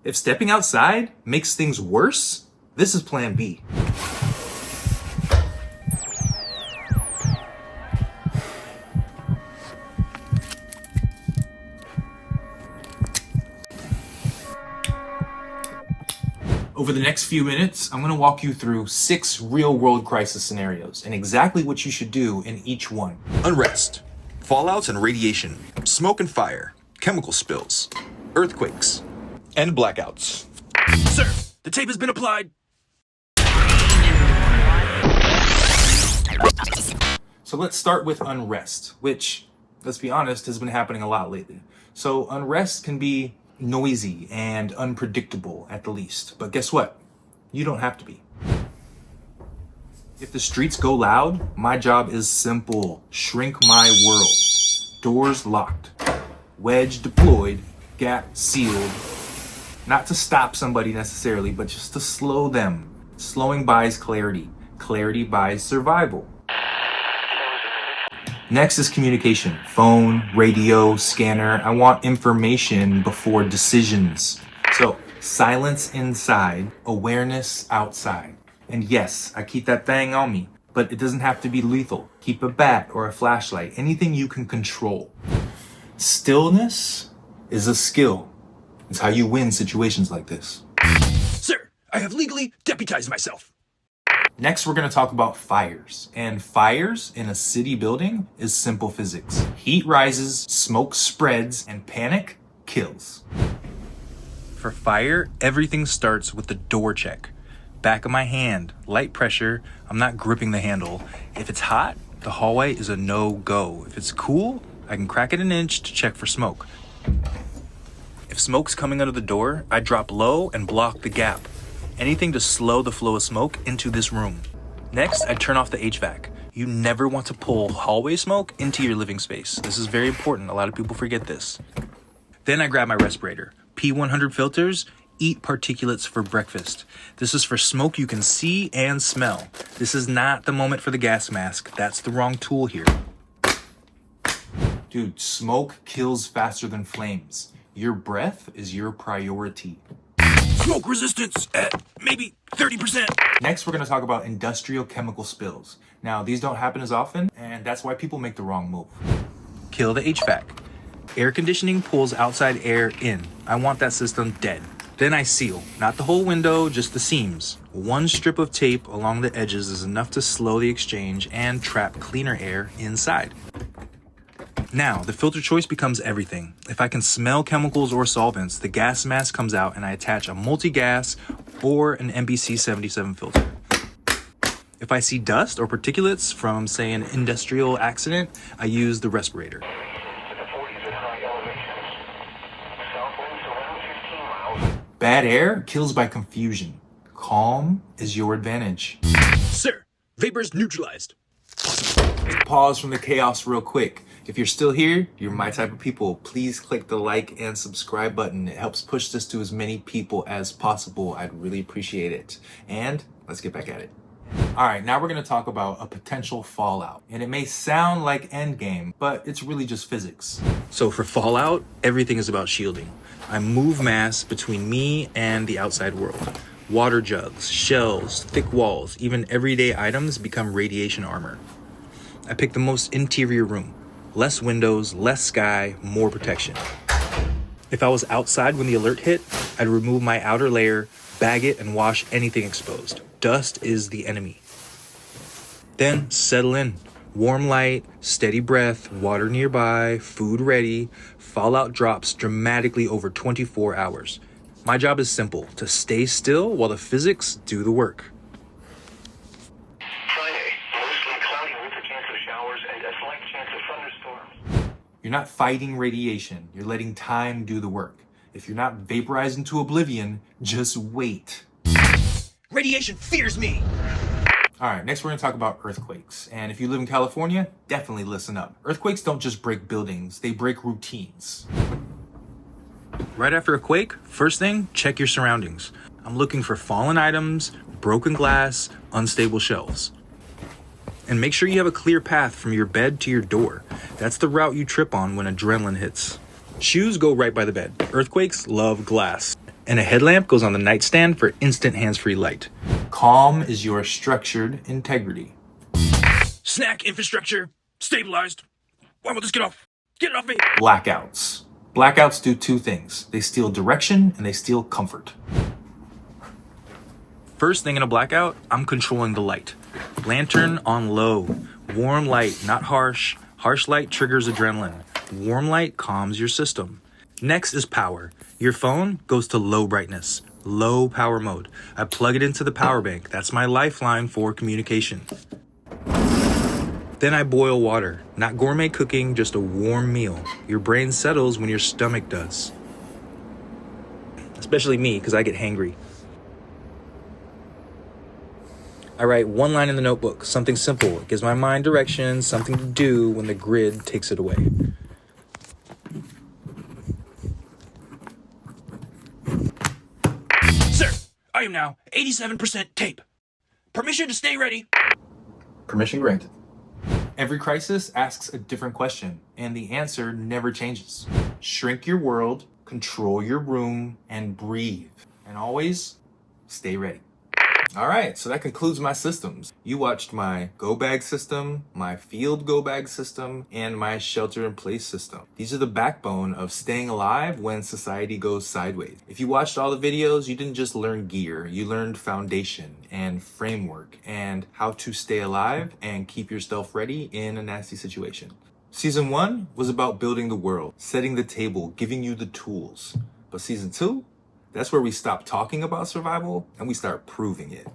If stepping outside makes things worse, this is plan B. Over the next few minutes, I'm going to walk you through 6 real-world crisis scenarios and exactly what you should do in each one. Unrest, fallouts and radiation, smoke and fire, chemical spills, earthquakes, and blackouts. Sir, the tape has been applied. So let's start with unrest, which, let's be honest, has been happening a lot lately. So unrest can be noisy and unpredictable at the least. But guess what? You don't have to be. If the streets go loud, my job is simple. Shrink my world. Doors locked. Wedge deployed. Gap sealed. Not to stop somebody necessarily, but just to slow them. Slowing buys clarity. Clarity buys survival. Next is communication. Phone, radio, scanner. I want information before decisions. So silence inside, awareness outside. And yes, I keep that thing on me, but it doesn't have to be lethal. Keep a bat or a flashlight, anything you can control. Stillness is a skill. It's how you win situations like this. Sir, I have legally deputized myself. Next, we're going to talk about fires. And fires in a city building is simple physics. Heat rises, smoke spreads, and panic kills. For fire, everything starts with the door check. Back of my hand, light pressure, I'm not gripping the handle. If it's hot, the hallway is a no-go. If it's cool, I can crack it an inch to check for smoke. If smoke's coming out of the door, I drop low and block the gap. Anything to slow the flow of smoke into this room. Next, I turn off the HVAC. You never want to pull hallway smoke into your living space. This is very important. A lot of people forget this. Then I grab my respirator. P100 filters, eat particulates for breakfast. This is for smoke you can see and smell. This is not the moment for the gas mask. That's the wrong tool here. Dude, smoke kills faster than flames. Your breath is your priority. Smoke resistance at maybe 30%. Next, we're going to talk about industrial chemical spills. Now, these don't happen as often, and that's why people make the wrong move. Kill the HVAC. Air conditioning pulls outside air in. I want that system dead. Then I seal. Not the whole window, just the seams. One strip of tape along the edges is enough to slow the exchange and trap cleaner air inside. Now, the filter choice becomes everything. If I can smell chemicals or solvents, the gas mask comes out and I attach a multi-gas or an MBC77 filter. If I see dust or particulates from, say, an industrial accident, I use the respirator. Bad air kills by confusion. Calm is your advantage. Sir, vapors neutralized. Pause from the chaos real quick. If you're still here, you're my type of people. Please click the like and subscribe button. It helps push this to as many people as possible. I'd really appreciate it. And let's get back at it. All right, now we're going to talk about a potential fallout. And it may sound like endgame, but it's really just physics. So for fallout, everything is about shielding. I move mass between me and the outside world. Water jugs, shells, thick walls, even everyday items become radiation armor. I pick the most interior room. Less windows, less sky, more protection. If I was outside when the alert hit, I'd remove my outer layer, bag it, and wash anything exposed. Dust is the enemy. Then settle in. Warm light, steady breath, water nearby, food ready. Fallout drops dramatically over 24 hours. My job is simple, to stay still while the physics do the work. You're not fighting radiation. You're letting time do the work. If you're not vaporized into oblivion, just wait. Radiation fears me. All right, next we're going to talk about earthquakes. And if you live in California, definitely listen up. Earthquakes don't just break buildings, they break routines. Right after a quake, first thing, check your surroundings. I'm looking for fallen items, broken glass, unstable shelves. And make sure you have a clear path from your bed to your door. That's the route you trip on when adrenaline hits. Shoes go right by the bed. Earthquakes love glass. And a headlamp goes on the nightstand for instant hands-free light. Calm is your structured integrity. Snack infrastructure stabilized. Why won't this get off? Get it off me! Blackouts. Blackouts do two things. They steal direction and they steal comfort. First thing in a blackout, I'm controlling the light. Lantern on low. Warm light, not harsh. Harsh light triggers adrenaline. Warm light calms your system. Next is power. Your phone goes to low brightness, low power mode. I plug it into the power bank. That's my lifeline for communication. Then I boil water. Not gourmet cooking, just a warm meal. Your brain settles when your stomach does. Especially me, because I get hangry. I write one line in the notebook, something simple. It gives my mind direction, something to do when the grid takes it away. Sir, I am now 87% tape. Permission to stay ready. Permission granted. Every crisis asks a different question, and the answer never changes. Shrink your world, control your room, and breathe. And always stay ready. All right, so that concludes my systems. You watched my go bag system, my field go bag system, and my shelter in place system. These are the backbone of staying alive when society goes sideways. If you watched all the videos, you didn't just learn gear, you learned foundation and framework and how to stay alive and keep yourself ready in a nasty situation. Season 1 was about building the world, setting the table, giving you the tools. But season 2, that's where we stop talking about survival and we start proving it.